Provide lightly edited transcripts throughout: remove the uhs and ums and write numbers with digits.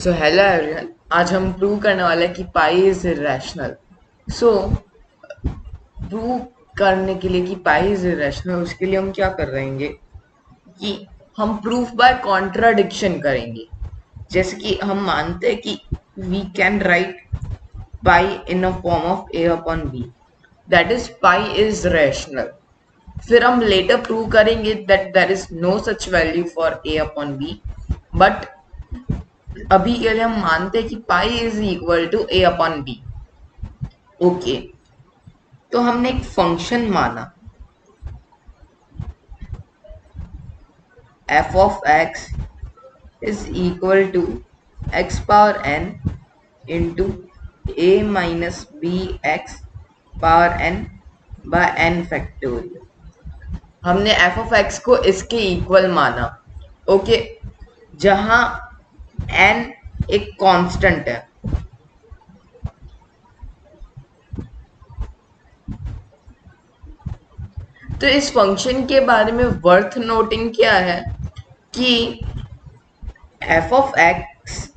So hello everyone, आज हम prove करने वाले हैं कि pi is irrational. So prove करने के लिए कि पाई इज इरेशनल, उसके लिए हम क्या कर रहेंगे कि हम प्रूफ बाय कॉन्ट्राडिक्शन करेंगे। जैसे कि हम मानते हैं कि we can write pi in a form of a upon b, that is pi is rational. फिर हम लेटर प्रूव करेंगे that there is no such value for a upon b, but अभी के लिए हम मानते हैं कि pi is equal to a upon b. Okay, तो हमने एक फंक्शन माना f of x is equal to x power n into a minus b x power n by n factorial. हमने एफ ऑफ एक्स को इसके equal माना। Okay, जहां N एक कांस्टेंट है। तो इस फंक्शन के बारे में वर्थ नोटिंग क्या है कि f of x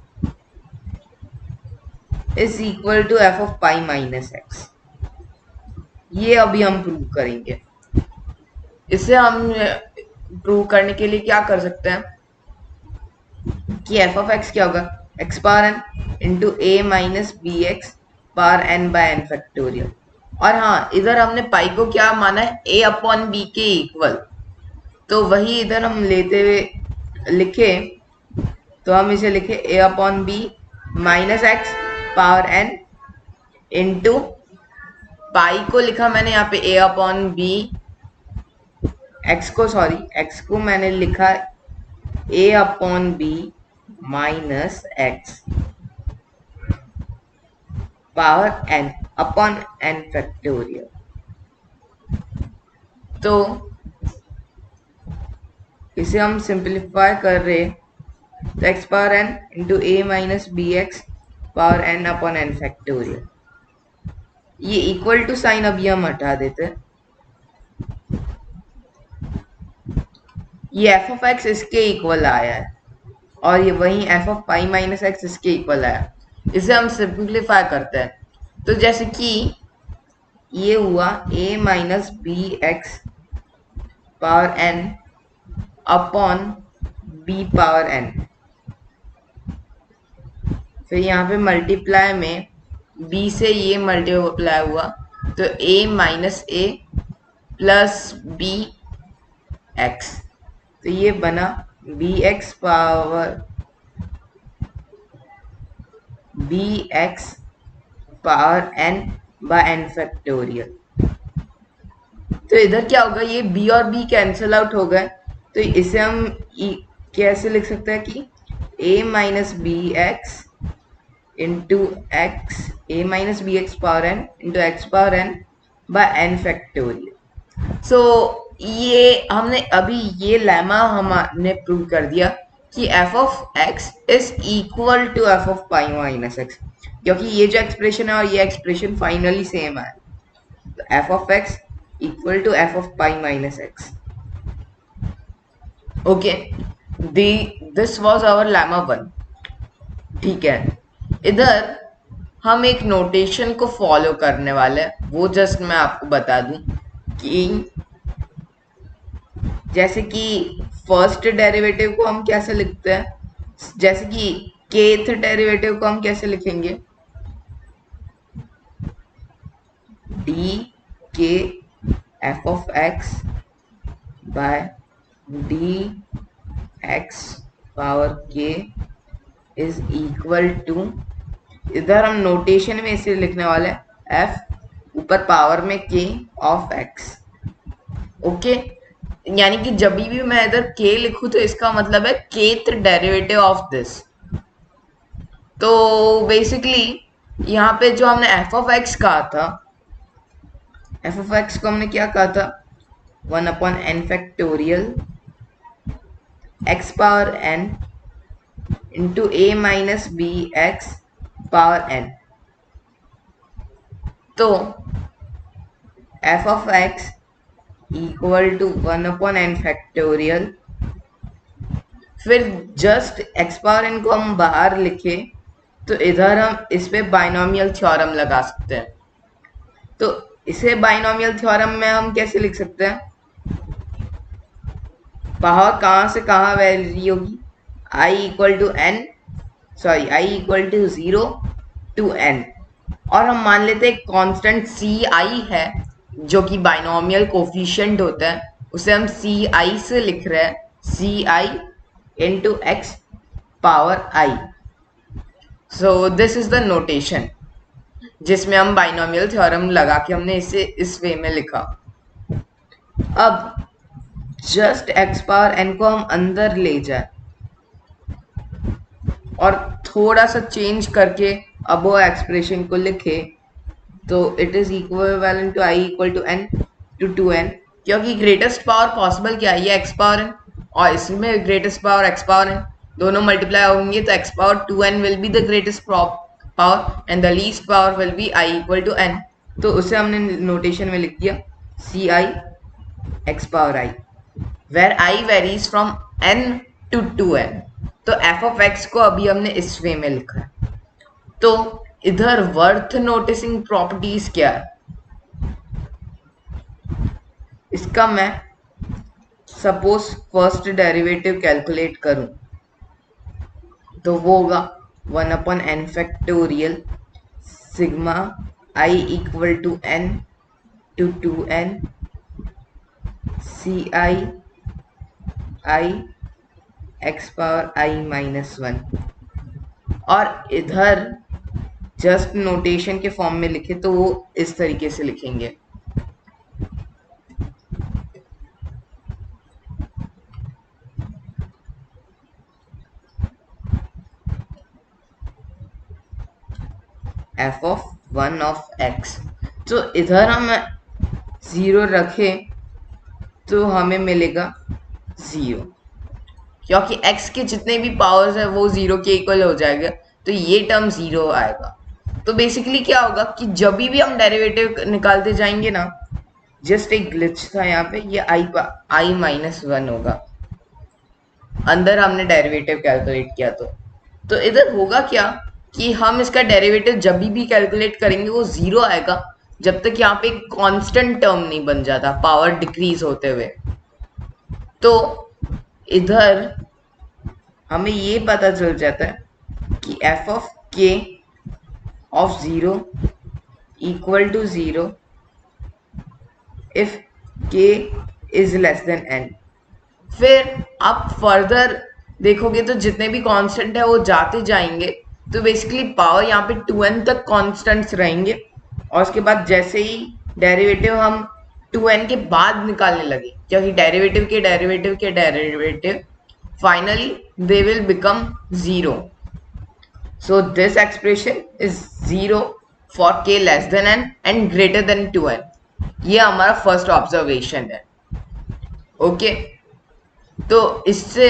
is equal to f of pi minus x. ये अभी हम प्रूव करेंगे। इसे हम प्रूव करने के लिए क्या कर सकते हैं कि एफ ऑफ एक्स क्या होगा, x power n into a minus b x power n by n factorial. और हाँ, इधर हमने पाई को क्या माना है, ए अपॉन बी के इक्वल। तो वही इधर हम लेते हुए लिखे, तो हम इसे लिखे a upon b minus x power n into pi को लिखा मैंने यहाँ पे ए अपॉन बी, एक्स को मैंने लिखा a upon b minus x power n upon n factorial. तो इसे हम सिंप्लीफाई कर रहे, तो x power n into a minus b x power n upon n factorial. ये इक्वल टू साइन अभी हम हटा देते हैं। ये एफ ऑफ एक्स इसके इक्वल आया है और ये वही f of pi minus x इसके इक्वल आया। इसे हम सिंप्लीफाई करते हैं, तो जैसे कि ये हुआ a minus b x power n upon b power n. फिर यहाँ पे मल्टीप्लाई में b से ये मल्टीप्लाई हुआ, तो a minus a plus b x. तो ये बना b x power b x power n by n factorial. तो इधर क्या होगा, ये b और b कैंसिल आउट हो गए। तो इसे हम कैसे लिख सकते हैं कि a minus b x into x, a minus b x power n into x power n by n factorial. So ये हमने अभी ये लेमा हमने प्रूव कर दिया कि f of x is equal to f of pi minus x, क्योंकि ये जो एक्सप्रेशन है और ये एक्सप्रेशन फाइनली सेम है। तो f of x equal to f of pi minus x. Okay, this was our lemma one. ठीक है, इधर हम एक नोटेशन को फॉलो करने वाले हैं, वो जस्ट मैं आपको बता दूं कि जैसे कि फर्स्ट डेरिवेटिव को हम कैसे लिखते हैं, जैसे कि केथ डेरिवेटिव को हम कैसे लिखेंगे, d k f of x by d x power k is equal to, इधर हम नोटेशन में इसे लिखने वाले हैं एफ ऊपर पावर में के ऑफ एक्स। ओके, यानी कि जब भी मैं इधर के लिखूं तो इसका मतलब है केथ डेरिवेटिव ऑफ दिस। तो बेसिकली यहाँ पे जो हमने एफ ऑफ एक्स कहा था, एफ ऑफ एक्स को हमने क्या कहा था, one upon n factorial x power n into a minus b x power n. तो f of x equal to one upon n factorial, फिर जस्ट एक्स पावर एन को हम बाहर लिखे तो इधर हम इस पे बाइनोमियल थ्योरम लगा सकते हैं। तो इसे बाइनोमियल थ्योरम में हम कैसे लिख सकते हैं? पावर कहाँ से कहाँ वैरी होगी? I equal to n, sorry i equal to 0 to n, और हम मान लेते हैं कांस्टेंट सी आई है जो कि बाइनोमियल कोफिशिएंट होता है, उसे हम सी आई से लिख रहे हैं, C i into x power i. So this is the notation जिसमें हम बाइनोमियल थ्योरम लगा के हमने इसे इस वे में लिखा। अब जस्ट एक्स पावर एन को हम अंदर ले जाए और थोड़ा सा चेंज करके अब वो एक्सप्रेशन को लिखे तो it is equivalent to i equal to n to 2n, क्योंकि ग्रेटेस्ट पावर पॉसिबल क्या है? ये एक्स पावर एन, और इसमें greatest power x power n, दोनों मल्टीप्लाई होंगे तो x power 2n will be the greatest power and the least power will be i equal to n. तो उसे हमने नोटेशन में लिख दिया c i x power i, where i varies from n to 2n। तो f of x को अभी हमने इस वे में लिखा है। तो इधर वर्थ नोटिसिंग प्रॉपर्टीज क्या है? इसका मैं सपोज फर्स्ट डेरिवेटिव कैलकुलेट करूं तो वो होगा 1/n factorial sigma i equal to n to 2n c i i x power i minus 1, और इधर जस्ट नोटेशन के फॉर्म में लिखे तो वो इस तरीके से लिखेंगे एफ ऑफ 1 ऑफ एक्स। तो इधर हम 0 रखें तो हमें मिलेगा 0, क्योंकि x के जितने भी पावर्स है वो 0 के इक्वल हो जाएगा, तो ये टर्म 0 आएगा। तो बेसिकली क्या होगा कि जब भी हम डेरिवेटिव निकालते जाएंगे ना, जस्ट एक ग्लिच था यहाँ पे, ये आई माइनस 1 होगा अंदर हमने डेरिवेटिव कैलकुलेट किया तो इधर होगा क्या कि हम इसका डेरिवेटिव जब भी कैलकुलेट करेंगे वो 0 आएगा जब तक यहाँ पे कांस्टेंट टर्म नहीं बन जाता पावर डिक्रीज होते हुए। तो इधर हमें ये पता चल जाता है कि एफ ऑफ के ऑफ 0 इक्वल टू 0 इफ के इज लेस देन n। फिर आप फर्दर देखोगे तो जितने भी कांस्टेंट है वो जाते जाएंगे, तो बेसिकली पावर यहाँ पे 2n तक कांस्टेंट्स रहेंगे, और उसके बाद जैसे ही डेरिवेटिव हम 2n के बाद निकालने लगे, क्योंकि डेरिवेटिव के derivative finally they will become 0. So this expression is 0 for k less than n and greater than 2n. ये हमारा फर्स्ट ऑब्जर्वेशन है। ओके, तो इससे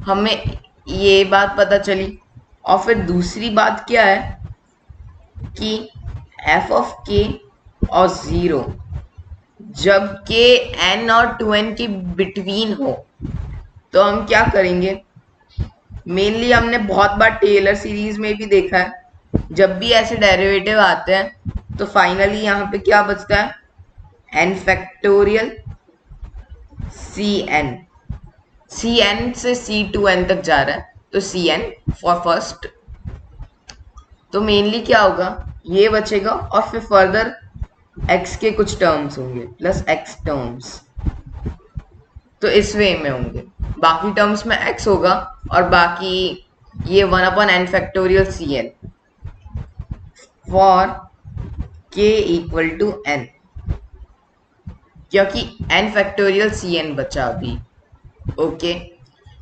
हमें ये बात पता चली। और फिर दूसरी बात क्या है कि f of k और 0 जब k n और 2n के बिटवीन हो तो हम क्या करेंगे? मेनली हमने बहुत बार टेलर सीरीज में भी देखा है, जब भी ऐसे डेरिवेटिव आते हैं तो फाइनली यहाँ पे क्या बचता है? n फैक्टोरियल cn, cn से c2n तक जा रहा है तो cn फॉर फर्स्ट। तो मेनली क्या होगा, ये बचेगा और फिर फर्दर x के कुछ टर्म्स होंगे प्लस x टर्म्स, तो इस वे में होंगे। बाकी टर्म्स में x होगा और बाकी ये 1/n factorial cn for k equal to n, क्योंकि n फैक्टोरियल cn बचा अभी। ओके,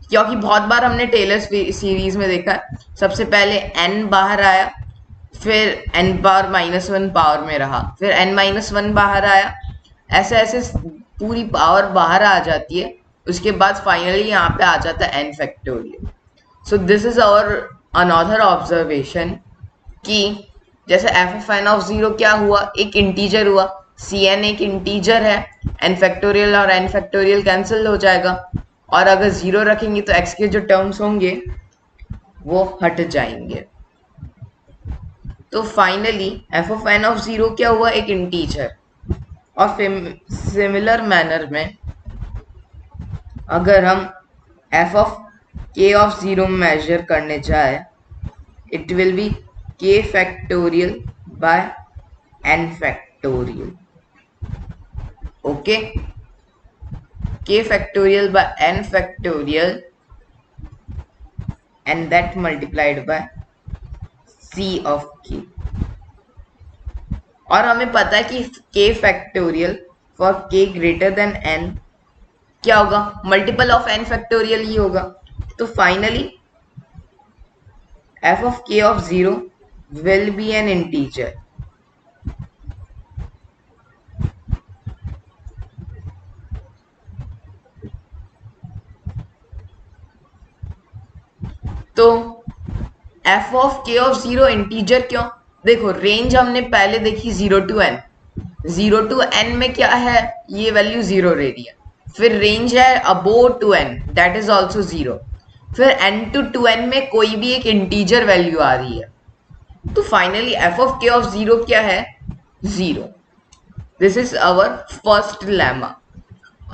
क्योंकि बहुत बार हमने टेलर सीरीज में देखा है, सबसे पहले n बाहर आया, फिर n पावर -1 पावर में रहा, फिर n-1 बाहर आया, ऐसे ऐसे पूरी पावर बाहर आ जाती है, उसके बाद फाइनली यहाँ पे आ जाता है n factorial. So this is our another observation कि जैसे एफ ऑफ एन ऑफ 0 क्या हुआ, एक इंटीजर हुआ, cn एक इंटीजर है, n फैक्टोरियल और n फैक्टोरियल कैंसिल हो जाएगा, और अगर 0 रखेंगे तो x के जो टर्म्स होंगे वो हट जाएंगे। तो finally f of n of 0 क्या हुआ, एक इंटीजर। और सिमिलर मैनर में अगर हम एफ ऑफ के ऑफ 0 मेजर करने जाए, it will be k factorial by n factorial. Okay, k factorial by n factorial and that multiplied by c of k. और हमें पता है कि k factorial for k greater than n क्या होगा, मल्टीपल ऑफ n factorial ही होगा। तो finally f of k of 0 will be an integer। तो f of k of 0 integer क्यों, देखो रेंज हमने पहले देखी 0 to n, 0 to n में क्या है, ये वैल्यू 0 ले रही है। फिर रेंज है above two n, that is also 0। फिर n to 2n में कोई भी एक इंटीजर वैल्यू आ रही है। तो finally f of k of 0 क्या है, 0। This is our first lemma.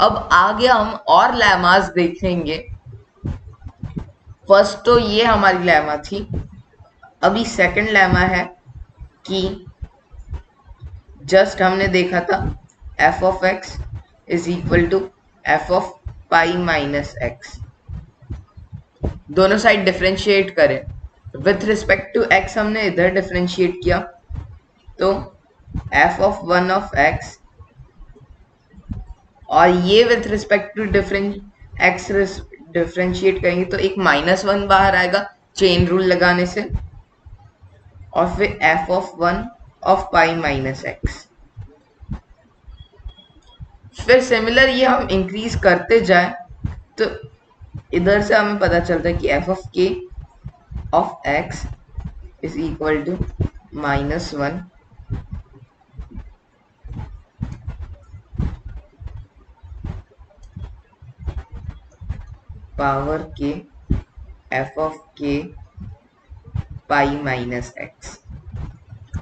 अब आगे हम और लेमास देखेंगे। फर्स्ट तो ये हमारी लेमा थी। अभी सेकंड लेमा है कि जस्ट हमने देखा था f of x is equal to f of pi minus x। दोनों साइड डिफरेंशिएट करें, विथ रिस्पेक्ट टू x हमने इधर डिफरेंशिएट किया, तो f of 1 of x, और ये with respect to x differentiate करेंगे तो एक -1 बाहर आएगा चेन रूल लगाने से, और फिर f of 1 of pi minus x। फिर सिमिलर ये हम इंक्रीज करते जाए तो इधर से हमें पता चलता है कि f of k of x is equal to -1 power k f of k pi minus x।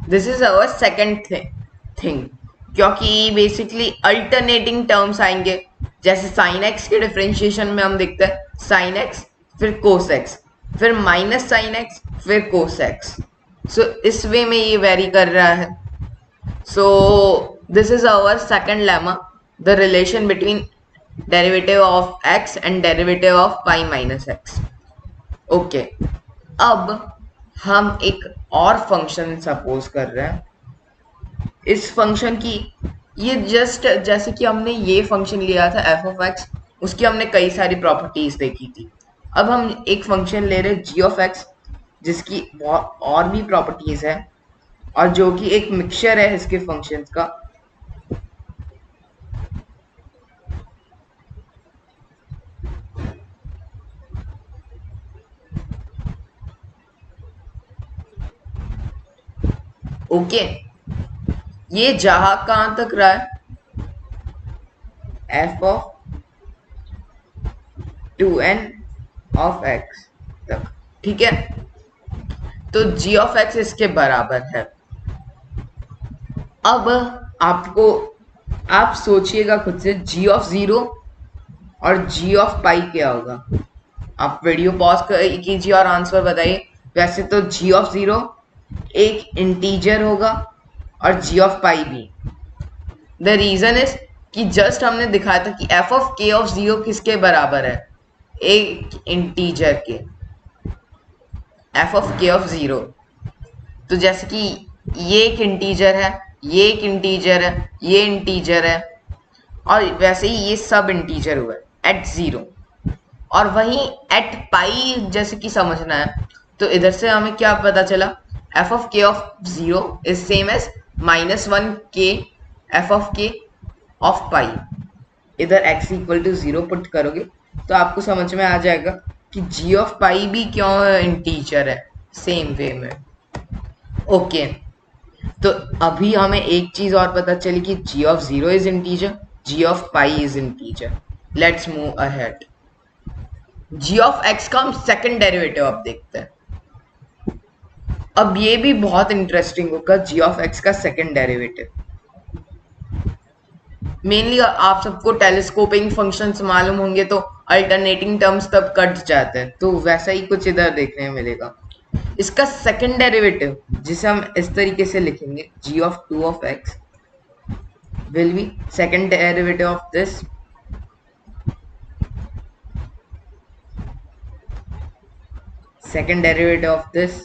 This is our second thing, क्योंकि बेसिकली अल्टरनेटिंग टर्म्स आएंगे। जैसे साइन एक्स के डिफरेंशिएशन में हम देखते हैं साइन एक्स फिर कोस एक्स फिर माइनस साइन एक्स फिर कोस एक्स। सो इस वे में ये वेरी कर रहा है। So this is our second lemma, the relation between derivative of x and derivative of pi minus x. Okay, अब हम एक और फंक्शन सपोज कर रहे हैं। इस फंक्शन की ये जस्ट जैसे कि हमने ये फंक्शन लिया था f of x, उसकी हमने कई सारी प्रॉपर्टीज देखी थी। अब हम एक फंक्शन ले रहे g of x जिसकी और भी प्रॉपर्टीज है और जो कि एक मिक्सचर है इसके फंक्शंस का। ओके, ये जहां कहां तक रहा है, f of 2n of x तक, ठीक है। तो g of x इसके बराबर है। अब आपको आप सोचिएगा खुद से g of 0 और g of पाई क्या होगा। आप वीडियो पॉज कीजिए और आंसर बताइए। वैसे तो g of 0 एक इंटीजर होगा और g of पाई भी। द रीजन इज कि जस्ट हमने दिखाया था कि f of k of 0 किसके बराबर है, एक इंटीजर के, f of k of 0। तो जैसे कि ये एक इंटीजर है, ये एक इंटीजर है, ये इंटीजर है, और वैसे ही ये सब इंटीजर हुआ है एट 0। और वहीं एट पाई जैसे कि समझना है तो इधर से हमें क्या पता चला, f of k of 0 is same as -1 k f of k of pi. इधर x इक्वल टू 0 पुट करोगे तो आपको समझ में आ जाएगा कि g of पाई भी क्यों इंटीजर है, सेम वे में। ओके, तो अभी हमें एक चीज और पता चली कि g of 0 is integer, g of pi is integer. Let's move ahead. G of x का हम सेकंड डेरिवेटिव अब देखते हैं। अब ये भी बहुत इंटरेस्टिंग होगा, जी ऑफ एक्स का सेकंड डेरिवेटिव। मेनली आप सबको टेलीस्कोपिंग फंक्शंस मालूम होंगे, तो अल्टरनेटिंग टर्म्स तब कट जाते हैं, तो वैसा ही कुछ इधर देखने में मिलेगा। इसका सेकंड डेरिवेटिव जिसे हम इस तरीके से लिखेंगे, g of two of x will be second derivative of this second derivative of this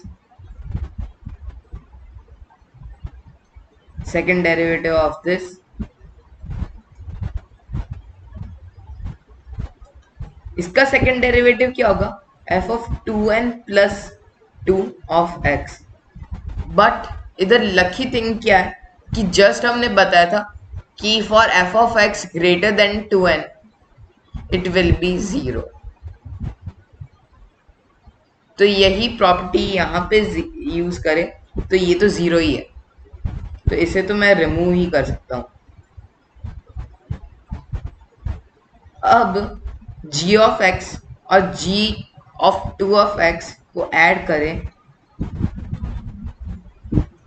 second derivative of this इसका सेकंड डेरिवेटिव क्या होगा, f of two n plus two of x. But इधर लकी थिंग क्या है कि just हमने बताया था कि for f of x greater than two n it will be zero. तो यही प्रॉपर्टी यहाँ पे यूज करें तो ये तो जीरो ही है, तो इसे तो मैं रिमूव ही कर सकता हूँ। अब g ऑफ x और g of two of x को ऐड करें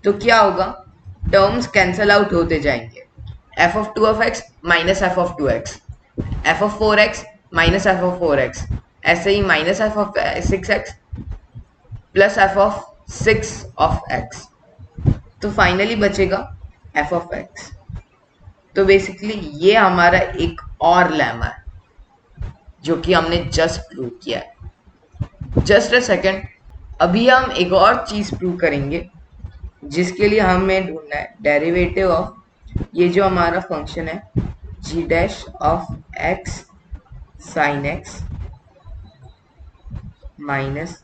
तो क्या होगा, टर्म्स कैंसल आउट होते जाएंगे। f of two of x minus f of two x, f of four x minus f of four x, ऐसे ही minus f of six x plus f of six of x, तो finally बचेगा f of x. तो basically ये हमारा एक और lemma है जो कि हमने जस्ट प्रूव किया है। जस्ट अ सेकेंड, अभी हम एक और चीज प्रूव करेंगे जिसके लिए हमें ढूंढना है डेरिवेटिव ऑफ ये जो हमारा फंक्शन है g dash of x sine x minus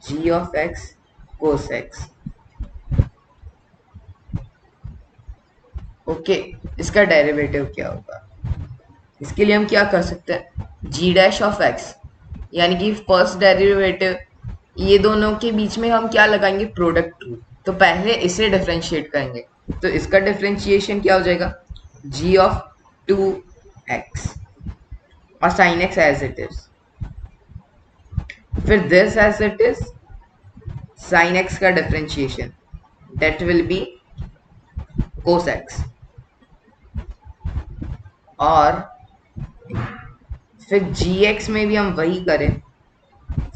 g of x cos x. Okay, इसका डेरिवेटिव क्या होगा, इसके लिए हम क्या कर सकते हैं, जी डैश ऑफ एक्स यानी कि फर्स्ट डेरिवेटिव, ये दोनों के बीच में हम क्या लगाएंगे, प्रोडक्ट रूल। तो पहले इसे डिफरेंशिएट करेंगे, तो इसका डिफरेंशिएशन क्या हो जाएगा, जी ऑफ टू एक्स और sine x as it is, फिर this as it is sine x का differentiation that will be cos x, और फिर जी एक्स में भी हम वही करें,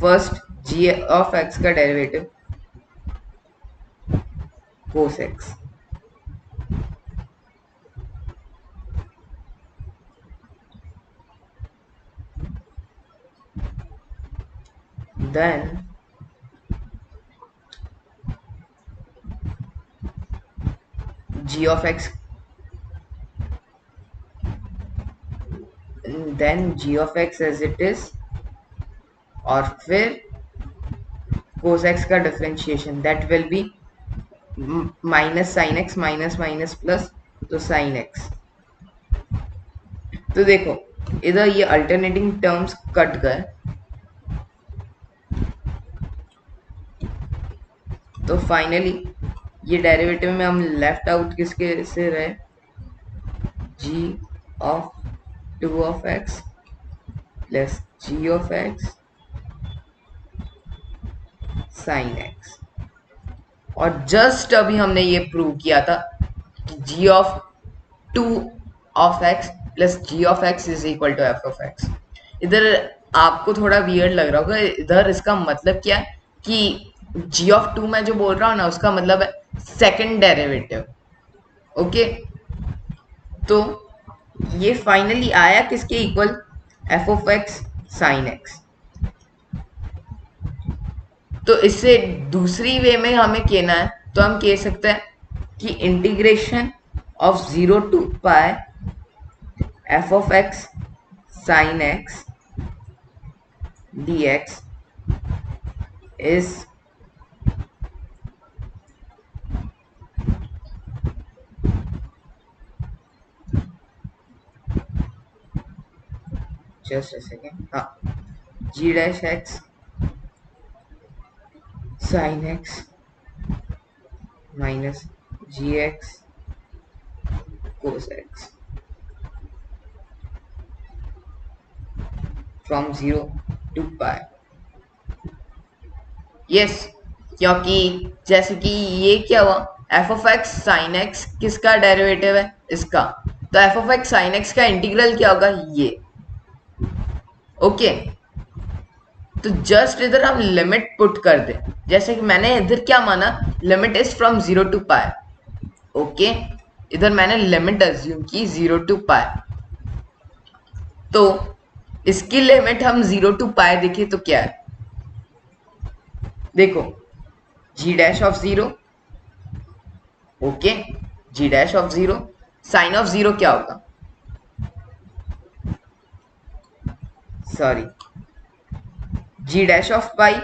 फर्स्ट जी ऑफ एक्स का derivative cos x, then g of x, then g of x as it is, और फिर cos x का differentiation that will B minus sign x minus minus plus, तो साइन एक्स। तो देखो इधर ये alternating terms cut गए, तो फाइनली ये डेरिवेटिव में हम लेफ्ट आउट किसके से रहे, g of two of x plus g of x sine x. और जस्ट अभी हमने ये प्रूव किया था कि g of two of x plus g of x is equal to f of x. इधर आपको थोड़ा वियर्ड लग रहा होगा, इधर इसका मतलब क्या है कि जी ऑफ टू मैं जो बोल रहा हूँ ना उसका मतलब है सेकंड डेरिवेटिव। ओके, तो ये फाइनली आया किसके equal, F of x sine x. तो इससे दूसरी वे में हमें कहना है तो हम कह सकते हैं कि integration of zero to pi f of x sine x dx is just a second, g dash x sin x minus gx cos x। From 0 to pi. Yes, क्योंकि जैसे कि ये क्या हुआ, f of x sine x किसका derivative है, इसका, तो f of x sine x का इंटीग्रल क्या होगा, ये। ओके, तो जस्ट इधर हम लिमिट पुट कर दे, जैसे कि मैंने इधर क्या माना, limit is from 0 to pi. Okay, इधर मैंने लिमिट अज्यूम की 0 टू पाई, तो इसकी लिमिट हम 0 टू पाई देखें तो क्या है, देखो g dash of 0। Okay, g dash of 0, sine of 0 क्या होगा, sorry, g dash of pi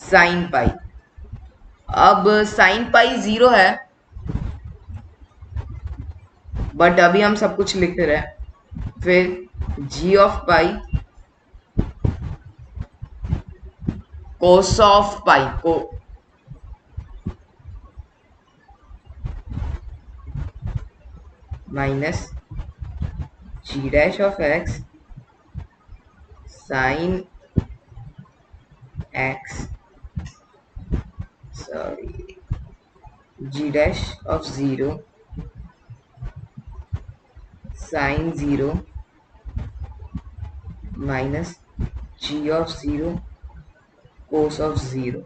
sine pi. अब साइन पाई 0 है, बट अभी हम सब कुछ लिख रहे हैं, फिर जी of pi cos of pi को minus g dash of x sine x, sorry, g dash of 0 sine 0 minus g of 0 cos of 0,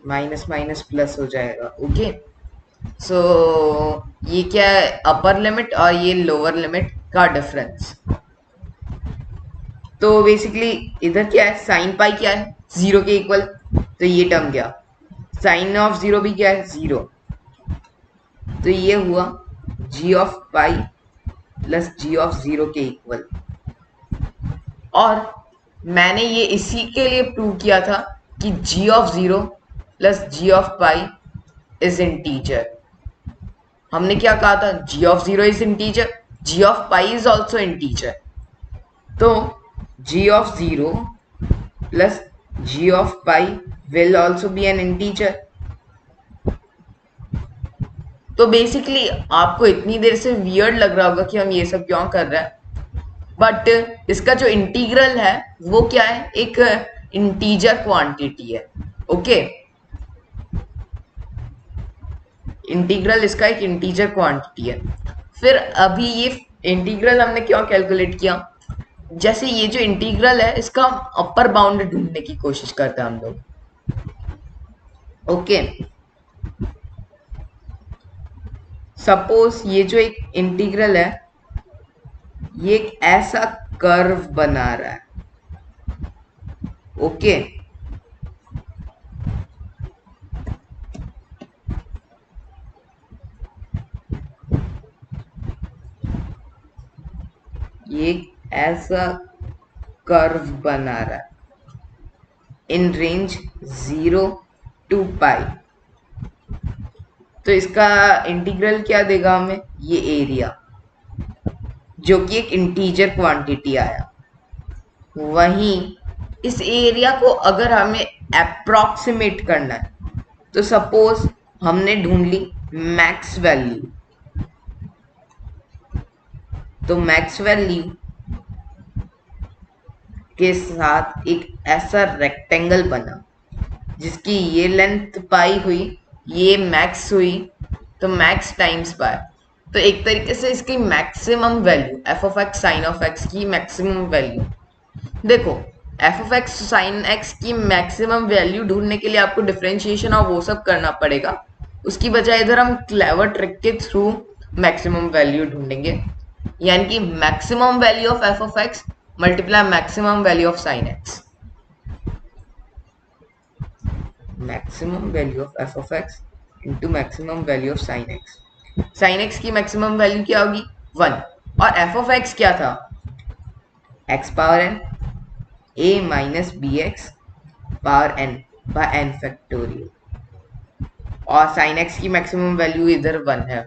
minus minus plus हो जाएगा। ओके, सो ये क्या है, अपर लिमिट और ये लोअर लिमिट का डिफरेंस। तो बेसिकली इधर क्या है, साइन पाई क्या है, 0 के इक्वल, तो ये टर्म क्या, साइन ऑफ 0 भी क्या है, 0, तो ये हुआ g of pi plus g of 0 के इक्वल। और मैंने ये इसी के लिए प्रूव किया था कि g of 0 plus g of pi is integer. हमने क्या कहा था, g of 0 is integer, g of pi is also integer, तो g of 0 plus g of pi will also be an integer. तो बेसिकली आपको इतनी देर से वियर्ड लग रहा होगा कि हम ये सब क्यों कर रहे हैं, बट इसका जो इंटीग्रल है वो क्या है, एक इंटीजर क्वांटिटी है। ओके, इंटीग्रल इसका एक इंटीजर क्वांटिटी है। फिर अभी ये इंटीग्रल हमने क्यों कैलकुलेट किया, जैसे ये जो इंटीग्रल है इसका अपर बाउंड ढूंढने की कोशिश करते हैं हम लोग। ओके, सपोज ये जो एक इंटीग्रल है ये एक ऐसा कर्व बना रहा है। ओके, ये ऐसा कर्व बना रहा है इन रेंज 0 टू पाई, तो इसका इंटीग्रल क्या देगा हमें, ये एरिया जो कि एक इंटीजर क्वांटिटी आया। वहीं इस एरिया को अगर हमें अप्रोक्सीमेट करना है, तो सपोज हमने ढूंढ ली मैक्स वैल्यू, तो मैक्स वैल्यू के साथ एक ऐसा रेक्टेंगल बना जिसकी ये लेंथ पाई हुई, ये मैक्स हुई, तो मैक्स टाइम्स पाई, तो एक तरीके से इसकी maximum value f of x sine of x की मैक्सिमम वैल्यू। देखो, f of x sine x की मैक्सिमम वैल्यू ढूंढने के लिए आपको डिफरेंशिएशन और वो सब करना पड़ेगा, उसकी बजाय इधर हम क्लेवर ट्रिक के थ्रू मैक्सिमम वैल्यू ढूंढेंगे, यानी कि maximum value of f of x multiply maximum value of sine x, maximum value of f of x into maximum value of sine x. Sine x की maximum value क्या होगी, 1, और f of x क्या था, x power n a minus b x power n by n factorial, और sine x की maximum value इधर 1 है।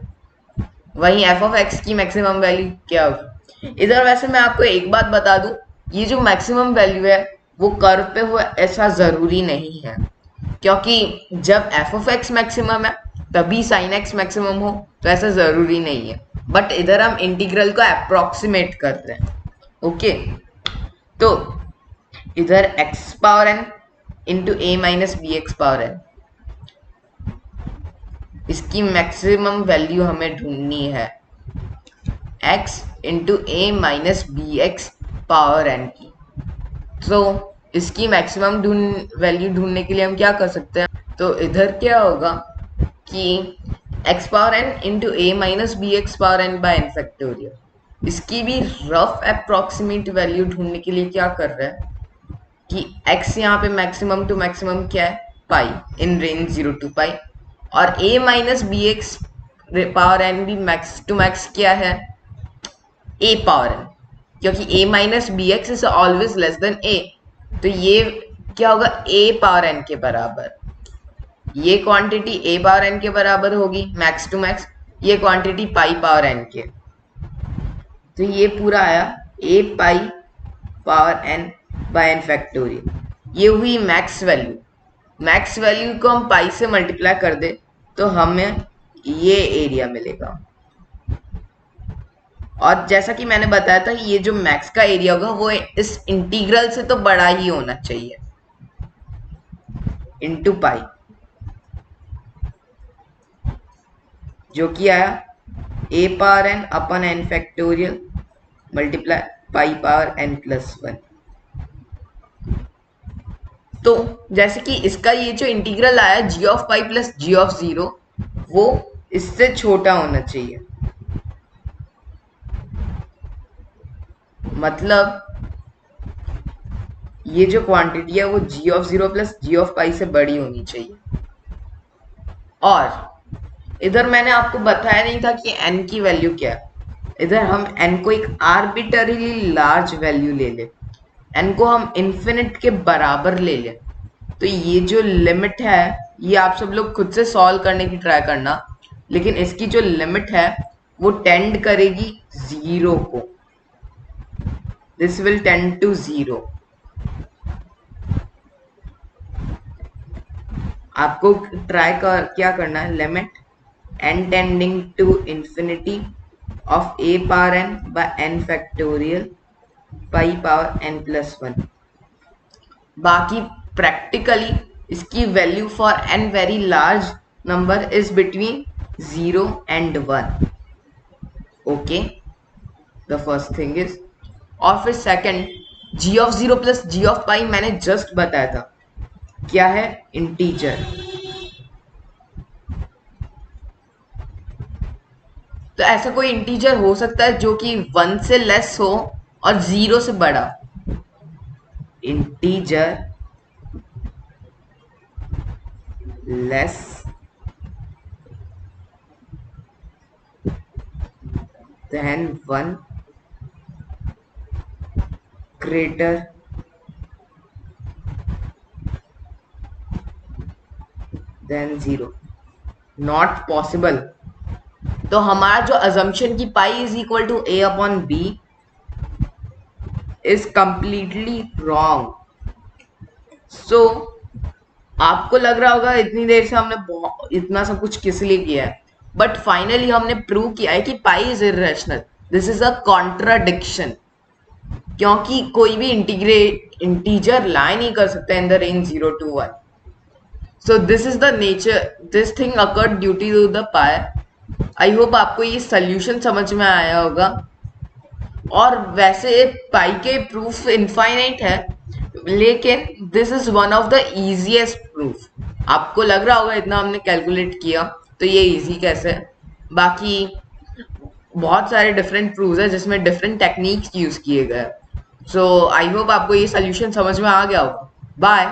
वहीं एफ ऑफ एक्स की मैक्सिमम वैल्यू क्या होगी इधर। वैसे मैं आपको एक बात बता दूं, ये जो मैक्सिमम वैल्यू है वो कर्व पे हो ऐसा जरूरी नहीं है, क्योंकि जब एफ ऑफ एक्स मैक्सिमम है तभी साइन एक्स मैक्सिमम हो, तो ऐसा जरूरी नहीं है। बट इधर हम इंटीग्रल को अप्रोक्सीमेट कर रहे हैं। ओके, तो इधर x power n into a minus b x power n, इसकी मैक्सिमम वैल्यू हमें ढूंढनी है x into a minus b x power n की। तो इसकी मैक्सिमम वैल्यू ढूंढने के लिए हम क्या कर सकते हैं, तो इधर क्या होगा कि x power n into a minus b x power n by n factorial, इसकी भी रफ अप्रोक्सीमेट वैल्यू ढूंढने के लिए क्या कर रहा है कि x यहाँ पे मैक्सिमम टू मैक्सिमम क्या है, पाई इन रेंज 0 टू पाई, और a minus b x power n भी मैक्स टू मैक्स क्या है, a पावर n, क्योंकि a minus b x is always less than a, तो ये क्या होगा a पावर n के बराबर, ये क्वांटिटी a पावर n के बराबर होगी मैक्स टू मैक्स, ये क्वांटिटी पाई पावर n के, तो ये पूरा आया a pi power n by n factorial, ये हुई मैक्स वैल्यू। मैक्स वैल्यू को हम पाई से मल्टीप्लाई कर दे तो हमें ये एरिया मिलेगा, और जैसा कि मैंने बताया था ये जो मैक्स का एरिया होगा वो इस इंटीग्रल से तो बड़ा ही होना चाहिए, इनटू पाई, जो कि आया a power n upon n factorial multiply pi power n plus 1। तो जैसे कि इसका ये जो इंटीग्रल आया g of pi plus g of 0, वो इससे छोटा होना चाहिए, मतलब ये जो क्वांटिटी है वो g of 0 plus g of pi से बड़ी होनी चाहिए। और इधर मैंने आपको बताया नहीं था कि n की वैल्यू क्या है, इधर हम n को एक आर्बिटरीली लार्ज वैल्यू ले ले, n को हम इन्फिनिट के बराबर ले लें, तो ये जो लिमिट है ये आप सब लोग खुद से सॉल्व करने की ट्राई करना, लेकिन इसकी जो लिमिट है वो टेंड करेगी 0 को, दिस विल टेंड टू 0। आपको ट्राई कर क्या करना है, limit n tending to infinity of a power n by n factorial pi power n plus 1। बाकी प्रैक्टिकली इसकी value for n very large number is between 0 and 1। Okay, the first thing is, और फिर second g of 0 plus g of pi मैंने just बताया था क्या है, integer. तो ऐसा कोई इंटीजर हो सकता है जो कि 1 से लेस हो और 0 से बड़ा, integer less than 1 greater than 0, not possible. तो हमारा जो अजम्पशन की pi is equal to a upon b is completely wrong. So आपको लग रहा होगा इतनी देर से हमने इतना सब कुछ किस लिए किया है, बट फाइनली हमने प्रूव किया है कि pi is irrational, this is a contradiction, क्योंकि कोई भी इंटीजर लाई नहीं कर सकता in the range 0 to 1। So this is the nature, this thing occurred due to the pi. I hope आपको ये सोल्यूशन समझ में आया होगा। और वैसे पाई के प्रूफ इनफाइनाइट है, लेकिन this is one of the easiest proof. आपको लग रहा होगा इतना हमने कैलकुलेट किया तो ये इजी कैसे है, बाकी बहुत सारे डिफरेंट प्रूफ्स है जिसमें डिफरेंट टेक्निक्स यूज किए गए। सो आई होप आपको ये सोल्यूशन समझ में आ गया होगा। बाय।